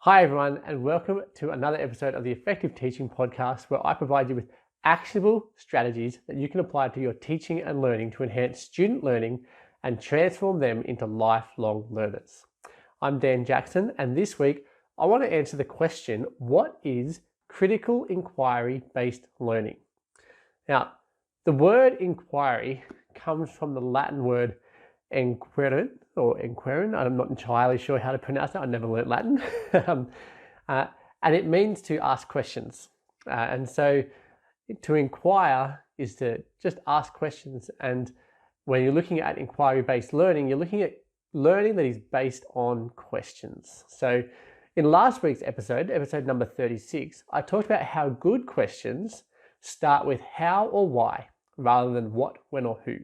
Hi everyone, and welcome to another episode of the Effective Teaching Podcast, where I provide you with actionable strategies that you can apply to your teaching and learning to enhance student learning and transform them into lifelong learners. I'm Dan Jackson, and this week I want to answer the question, what is critical inquiry-based learning? Now, the word inquiry comes from the Latin word inquirent or inquirin. I'm not entirely sure how to pronounce that. I never learnt Latin. And it means to ask questions. And so to inquire is to just ask questions. And when you're looking at inquiry-based learning, you're looking at learning that is based on questions. So in last week's episode number 36, I talked about how good questions start with how or why rather than what, when, or who.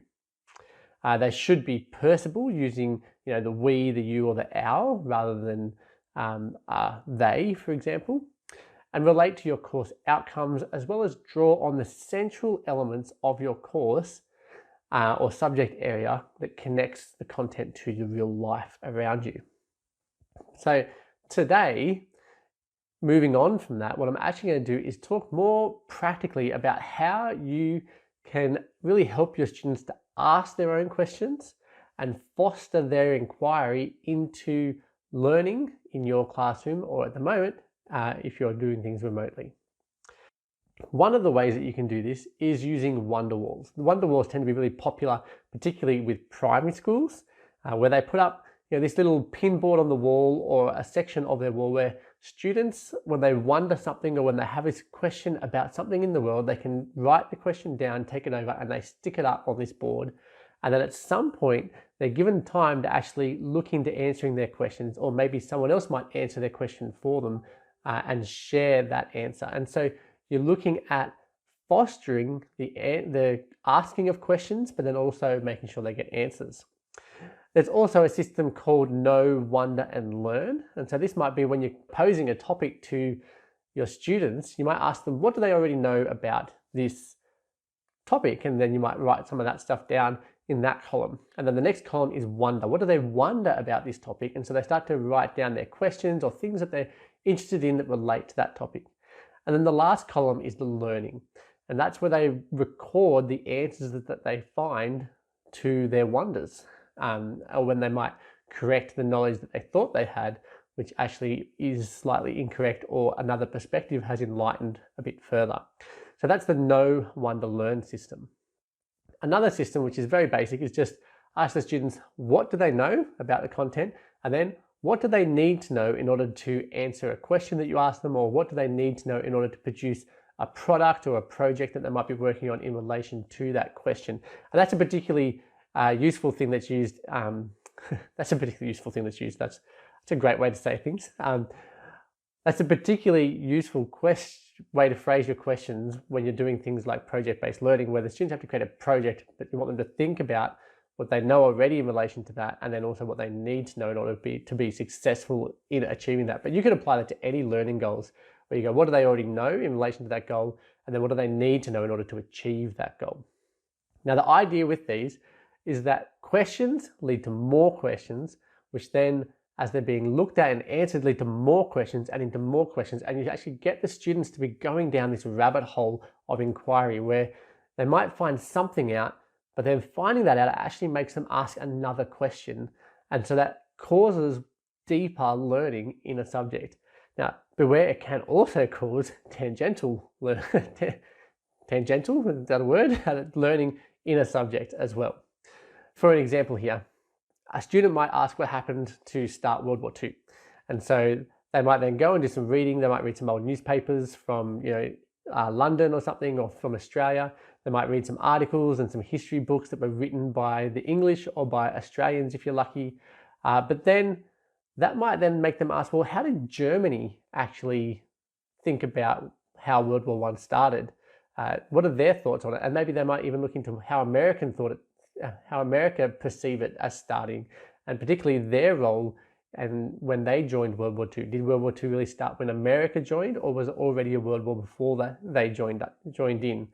They should be personable, using the we, the you, or the our rather than they, for example, and relate to your course outcomes, as well as draw on the central elements of your course or subject area that connects the content to your real life around you. So today, moving on from that, what I'm actually going to do is talk more practically about how you can really help your students to ask their own questions and foster their inquiry into learning in your classroom, or at the moment, if you're doing things remotely. One of the ways that you can do this is using wonder walls. The wonder walls tend to be really popular, particularly with primary schools, where they put up this little pin board on the wall or a section of their wall where students, when they wonder something or when they have a question about something in the world, they can write the question down, take it over, and they stick it up on this board. And then at some point, they're given time to actually look into answering their questions, or maybe someone else might answer their question for them and share that answer. And so you're looking at fostering the asking of questions, but then also making sure they get answers. There's also a system called Know, Wonder, and Learn. And so this might be when you're posing a topic to your students, you might ask them, what do they already know about this topic? And then you might write some of that stuff down in that column. And then the next column is wonder. What do they wonder about this topic? And so they start to write down their questions or things that they're interested in that relate to that topic. And then the last column is the learning. And that's where they record the answers that they find to their wonders. Or when they might correct the knowledge that they thought they had, which actually is slightly incorrect, or another perspective has enlightened a bit further. So that's the Know, Wonder, Learn system. Another system, which is very basic, is just ask the students, what do they know about the content? And then what do they need to know in order to answer a question that you ask them, or what do they need to know in order to produce a product or a project that they might be working on in relation to that question? And that's a particularly useful thing that's used. That's a great way to say things. That's a particularly useful way to phrase your questions when you're doing things like project-based learning, where the students have to create a project, but you want them to think about what they know already in relation to that, and then also what they need to know in order to be successful in achieving that. But you can apply that to any learning goals, where you go, what do they already know in relation to that goal? And then what do they need to know in order to achieve that goal? Now, the idea with these is that questions lead to more questions, which then, as they're being looked at and answered, lead to more questions and into more questions. And you actually get the students to be going down this rabbit hole of inquiry where they might find something out, but then finding that out actually makes them ask another question. And so that causes deeper learning in a subject. Now, beware, it can also cause tangential, tangential, is that a word? Learning in a subject as well. For an example here, a student might ask what happened to start World War II. And so they might then go and do some reading. They might read some old newspapers from London or something, or from Australia. They might read some articles and some history books that were written by the English or by Australians, if you're lucky. But then that might then make them ask, well, how did Germany actually think about how World War I started? What are their thoughts on it? And maybe they might even look into how America perceive it as starting, and particularly their role and when they joined World War II. Did World War II really start when America joined, or was it already a world war before that they joined in?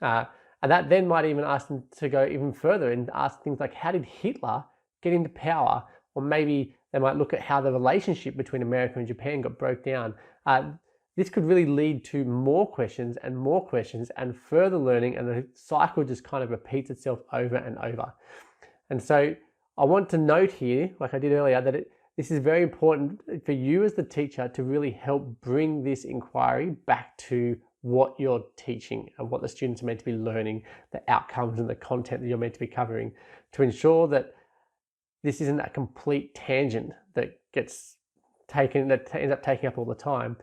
And that then might even ask them to go even further and ask things like, how did Hitler get into power? Or maybe They might look at how the relationship between America and Japan got broke down. This could really lead to more questions and further learning, and the cycle just kind of repeats itself over and over. And so I want to note here, like I did earlier, that this is very important for you as the teacher to really help bring this inquiry back to what you're teaching and what the students are meant to be learning, the outcomes and the content that you're meant to be covering, to ensure that this isn't a complete tangent that ends up taking up all the time.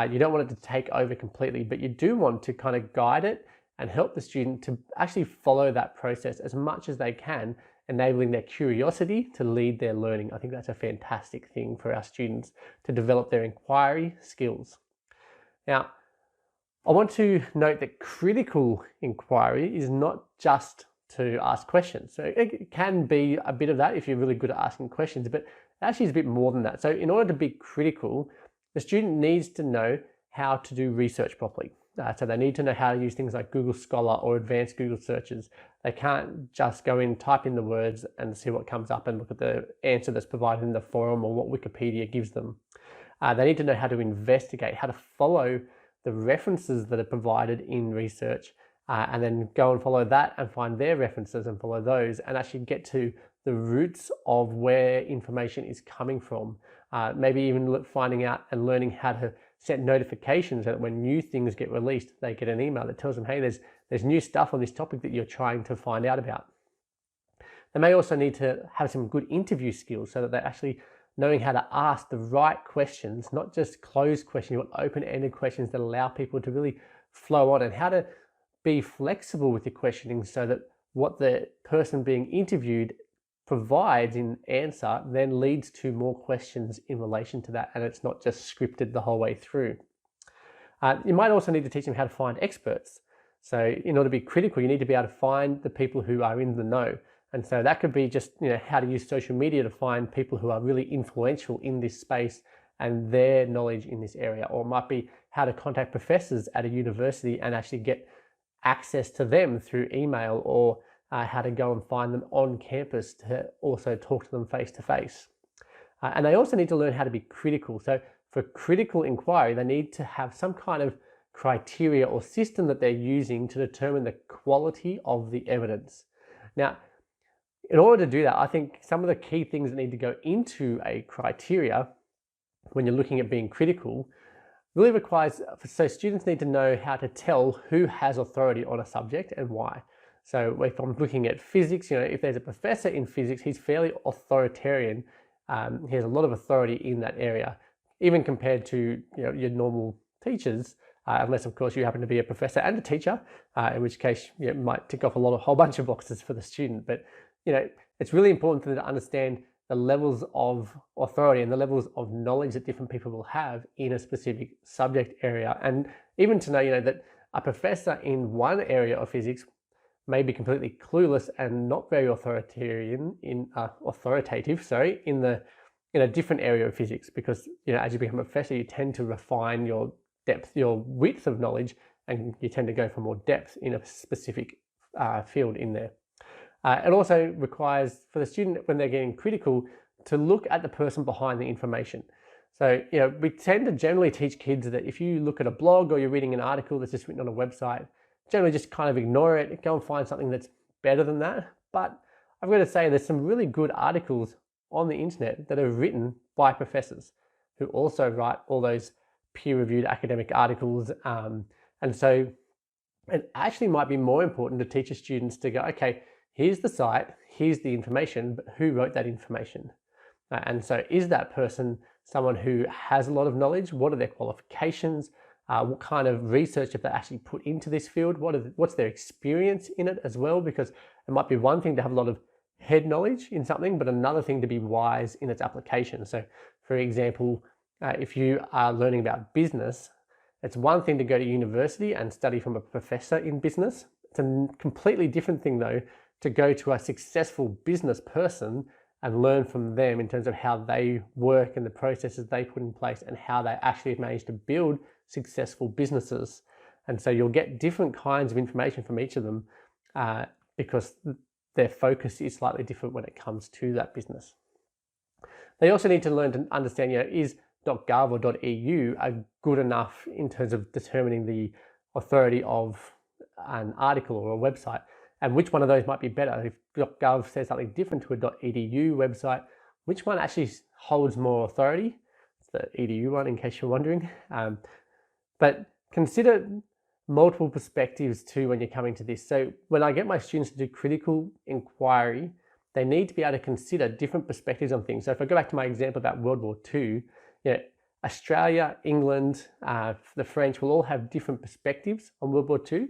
You don't want it to take over completely, but you do want to kind of guide it and help the student to actually follow that process as much as they can, enabling their curiosity to lead their learning. I think that's a fantastic thing for our students to develop their inquiry skills. Now, I want to note that critical inquiry is not just to ask questions. So it can be a bit of that if you're really good at asking questions, but actually it's a bit more than that. So in order to be critical, the student needs to know how to do research properly. So they need to know how to use things like Google Scholar or advanced Google searches. They can't just go in, type in the words and see what comes up and look at the answer that's provided in the forum or what Wikipedia gives them. They need to know how to investigate, how to follow the references that are provided in research, and then go and follow that and find their references and follow those and actually get to the roots of where information is coming from. Maybe even finding out and learning how to set notifications so that when new things get released, they get an email that tells them, hey, there's new stuff on this topic that you're trying to find out about. They may also need to have some good interview skills so that they're actually knowing how to ask the right questions, not just closed questions, but open-ended questions that allow people to really flow on, and how to be flexible with your questioning so that what the person being interviewed provides in answer then leads to more questions in relation to that, and it's not just scripted the whole way through. You might also need to teach them how to find experts. So in order to be critical, you need to be able to find the people who are in the know. And so that could be just how to use social media to find people who are really influential in this space and their knowledge in this area. Or it might be how to contact professors at a university and actually get access to them through email, or how to go and find them on campus to also talk to them face to face. And they also need to learn how to be critical. So for critical inquiry, they need to have some kind of criteria or system that they're using to determine the quality of the evidence. Now, in order to do that, I think some of the key things that need to go into a criteria when you're looking at being critical really requires, so students need to know how to tell who has authority on a subject and why. So if I'm looking at physics, if there's a professor in physics, he's fairly authoritarian. He has a lot of authority in that area, even compared to your normal teachers, unless of course you happen to be a professor and a teacher, in which case it might tick off a whole bunch of boxes for the student. But it's really important for them to understand the levels of authority and the levels of knowledge that different people will have in a specific subject area, and even to know that a professor in one area of physics may be completely clueless and not very authoritative in a different area of physics, because as you become a professor, you tend to refine your depth, your width of knowledge, and you tend to go for more depth in a specific field in there. It also requires for the student, when they're getting critical, to look at the person behind the information. So we tend to generally teach kids that if you look at a blog or you're reading an article that's just written on a website, generally just kind of ignore it, go and find something that's better than that. But I've got to say, there's some really good articles on the internet that are written by professors who also write all those peer-reviewed academic articles. And so it actually might be more important to teach your students to go, okay, here's the site, here's the information, but who wrote that information? And so is that person someone who has a lot of knowledge? What are their qualifications? What kind of research have they actually put into this field? What's their experience in it as well? Because it might be one thing to have a lot of head knowledge in something, but another thing to be wise in its application. So for example, if you are learning about business, it's one thing to go to university and study from a professor in business. It's a completely different thing though to go to a successful business person and learn from them in terms of how they work and the processes they put in place and how they actually manage to build successful businesses. And so you'll get different kinds of information from each of them because their focus is slightly different when it comes to that business. They also need to learn to understand, is .gov or .eu are good enough in terms of determining the authority of an article or a website, and which one of those might be better. If .gov says something different to a .edu website, which one actually holds more authority? It's the edu one, in case you're wondering. But consider multiple perspectives too when you're coming to this. So when I get my students to do critical inquiry, they need to be able to consider different perspectives on things. So if I go back to my example about World War II, Australia, England, the French will all have different perspectives on World War II.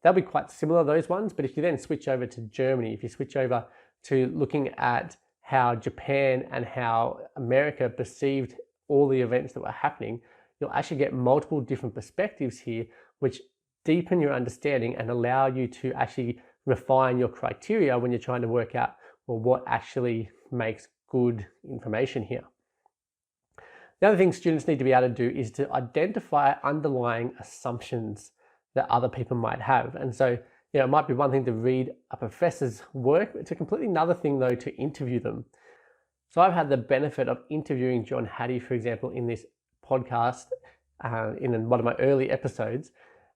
They'll be quite similar, those ones, but if you then switch over to Germany, if you switch over to looking at how Japan and how America perceived all the events that were happening, you'll actually get multiple different perspectives here, which deepen your understanding and allow you to actually refine your criteria when you're trying to work out, well, what actually makes good information here. The other thing students need to be able to do is to identify underlying assumptions that other people might have. And so, it might be one thing to read a professor's work. It's a completely another thing, though, to interview them. So I've had the benefit of interviewing John Hattie, for example, in this podcast, in one of my early episodes.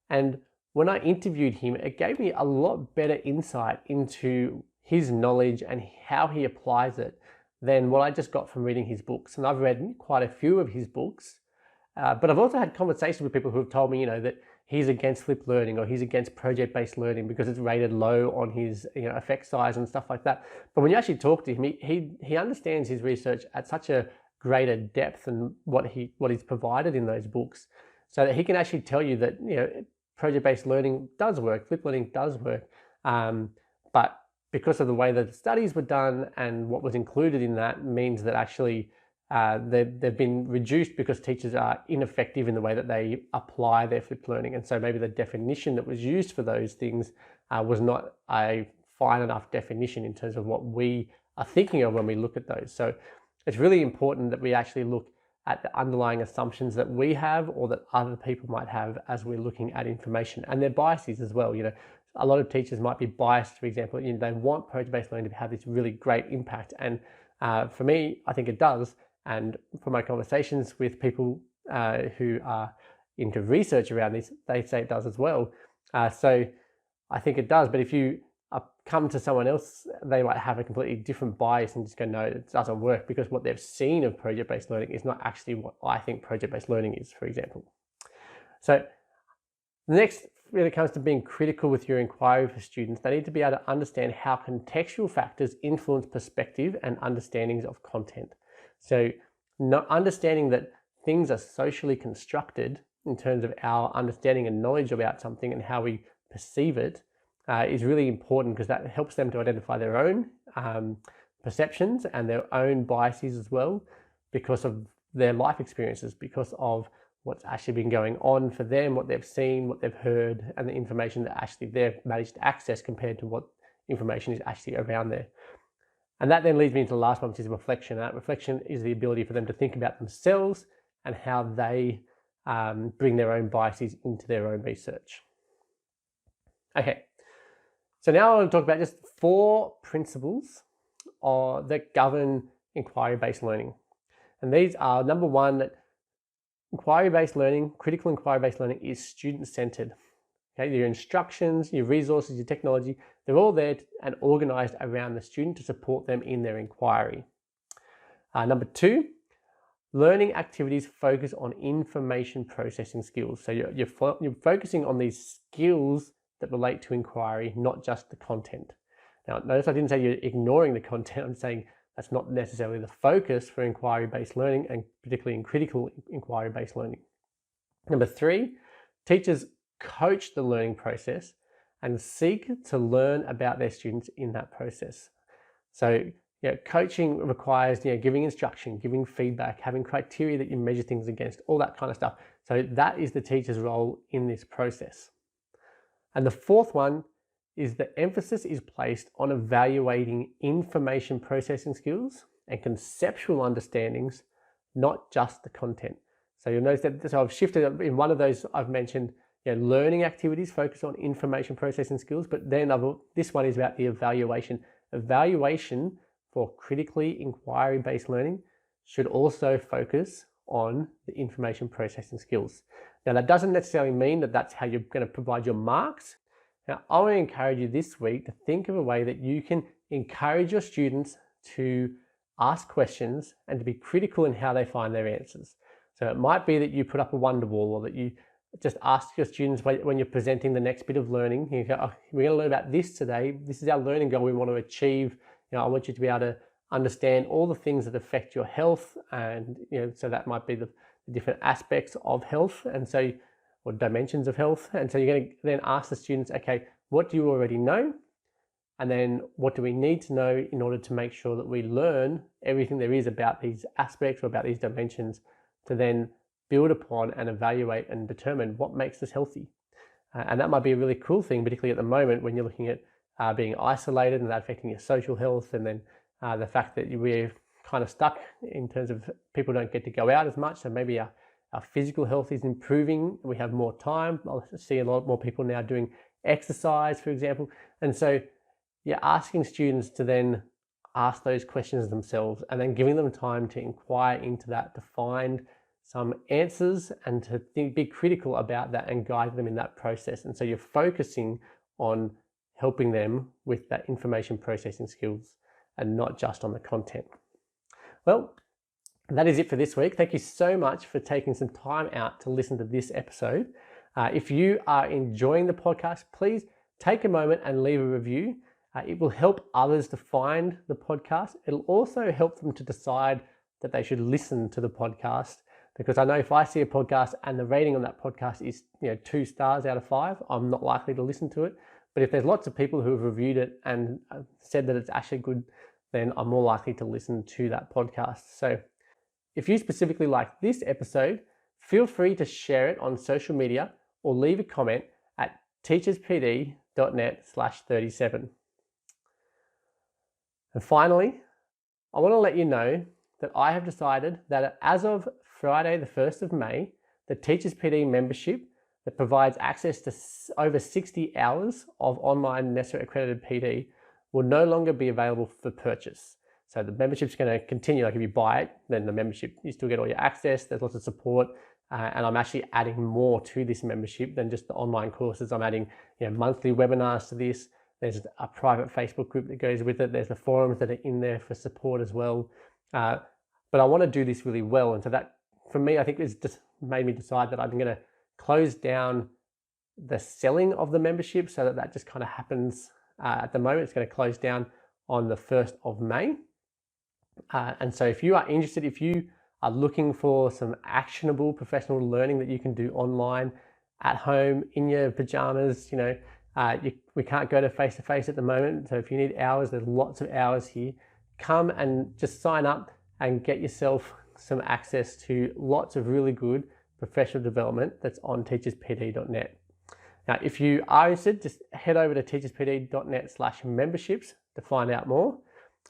And when I interviewed him, it gave me a lot better insight into his knowledge and how he applies it than what I just got from reading his books. And I've read quite a few of his books, but I've also had conversations with people who have told me, that he's against flipped learning or he's against project-based learning because it's rated low on his effect size and stuff like that. But when you actually talk to him, he understands his research at such a greater depth than what he's provided in those books, so that he can actually tell you that project-based learning does work, flipped learning does work, but because of the way that the studies were done and what was included in that means that actually they've been reduced because teachers are ineffective in the way that they apply their flipped learning. And so maybe the definition that was used for those things was not a fine enough definition in terms of what we are thinking of when we look at those. So it's really important that we actually look at the underlying assumptions that we have or that other people might have as we're looking at information, and their biases as well. A lot of teachers might be biased, for example, they want project-based learning to have this really great impact. And for me, I think it does. And from my conversations with people who are into research around this, they say it does as well. So I think it does. But if you come to someone else, they might have a completely different bias and just go, no, it doesn't work, because what they've seen of project-based learning is not actually what I think project-based learning is, for example. So the next really comes to being critical with your inquiry for students. They need to be able to understand how contextual factors influence perspective and understandings of content. So understanding that things are socially constructed in terms of our understanding and knowledge about something and how we perceive it is really important, because that helps them to identify their own perceptions and their own biases as well, because of their life experiences, because of what's actually been going on for them, what they've seen, what they've heard, and the information that actually they've managed to access compared to what information is actually around there. And that then leads me into the last one, which is reflection. That reflection is the ability for them to think about themselves and how they bring their own biases into their own research. Okay, so now I want to talk about just 4 principles that govern inquiry-based learning. And these are, number 1, that inquiry-based learning, critical inquiry-based learning, is student-centered. Okay, your instructions, your resources, your technology, they're all there and organized around the student to support them in their inquiry. Number 2, learning activities focus on information processing skills. So you're focusing on these skills that relate to inquiry, not just the content. Now, notice I didn't say you're ignoring the content. I'm saying that's not necessarily the focus for inquiry-based learning, and particularly in critical inquiry-based learning. Number 3, teachers coach the learning process and seek to learn about their students in that process. So, coaching requires, giving instruction, giving feedback, having criteria that you measure things against, all that kind of stuff. So that is the teacher's role in this process. And the 4th one is the emphasis is placed on evaluating information processing skills and conceptual understandings, not just the content. So you'll notice that, so I've shifted in one of those. I've mentioned learning activities focus on information processing skills, but then this one is about the evaluation. Evaluation for critically inquiry-based learning should also focus on the information processing skills. Now, that doesn't necessarily mean that that's how you're going to provide your marks. Now, I want to encourage you this week to think of a way that you can encourage your students to ask questions and to be critical in how they find their answers. So it might be that you put up a wonder wall, or that you just ask your students when you're presenting the next bit of learning, you go, oh, we're going to learn about this today. This is our learning goal we want to achieve. I want you to be able to understand all the things that affect your health, and so that might be the different aspects of health, and so, or dimensions of health. And so you're going to then ask the students, okay, what do you already know? And then what do we need to know in order to make sure that we learn everything there is about these aspects or about these dimensions, to then build upon and evaluate and determine what makes us healthy. And that might be a really cool thing, particularly at the moment when you're looking at being isolated and that affecting your social health, and then the fact that we're kind of stuck in terms of people don't get to go out as much. So maybe our physical health is improving. We have more time. I see a lot more people now doing exercise, for example. And so you're asking students to then ask those questions themselves, and then giving them time to inquire into that, to find some answers, and to be critical about that and guide them in that process. And so you're focusing on helping them with that information processing skills and not just on the content. Well, that is it for this week. Thank you so much for taking some time out to listen to this episode. If you are enjoying the podcast, please take a moment and leave a review. It will help others to find the podcast. It'll also help them to decide that they should listen to the podcast, because I know if I see a podcast and the rating on that podcast is 2 stars out of 5, I'm not likely to listen to it. But if there's lots of people who have reviewed it and said that it's actually good, then I'm more likely to listen to that podcast. So if you specifically like this episode, feel free to share it on social media or leave a comment at teacherspd.net/37. And finally, I want to let you know that I have decided that as of Friday, the 1st of May, the Teachers PD membership that provides access to over 60 hours of online NESA accredited PD will no longer be available for purchase. So the membership's going to continue. Like if you buy it, then the membership, you still get all your access. There's lots of support. And I'm actually adding more to this membership than just the online courses. I'm adding monthly webinars to this. There's a private Facebook group that goes with it. There's the forums that are in there for support as well. But I want to do this really well. And so that, for me, I think it's just made me decide that I'm going to close down the selling of the membership, so that just kind of happens at the moment. It's going to close down on the 1st of May. And so if you are interested, if you are looking for some actionable professional learning that you can do online at home in your pajamas, we can't go to face-to-face at the moment. So if you need hours, there's lots of hours here. Come and just sign up and get yourself some access to lots of really good professional development that's on teacherspd.net. Now, if you are interested, just head over to teacherspd.net/memberships to find out more.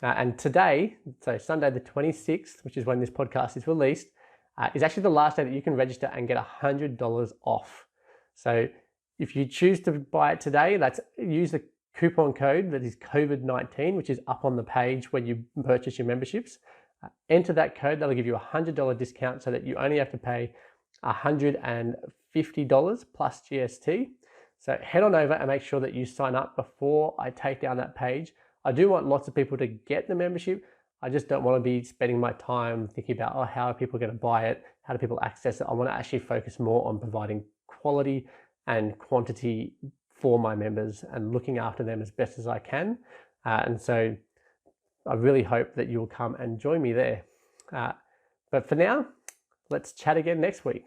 And today, so Sunday the 26th, which is when this podcast is released, is actually the last day that you can register and get $100 off. So if you choose to buy it today, use the coupon code that is COVID-19, which is up on the page when you purchase your memberships. Enter that code, that'll give you a $100 discount, so that you only have to pay $150 plus GST. So head on over and make sure that you sign up before I take down that page. I do want lots of people to get the membership. I just don't want to be spending my time thinking about, how are people going to buy it? How do people access it? I want to actually focus more on providing quality and quantity for my members and looking after them as best as I can. And so I really hope that you'll come and join me there. But for now, let's chat again next week.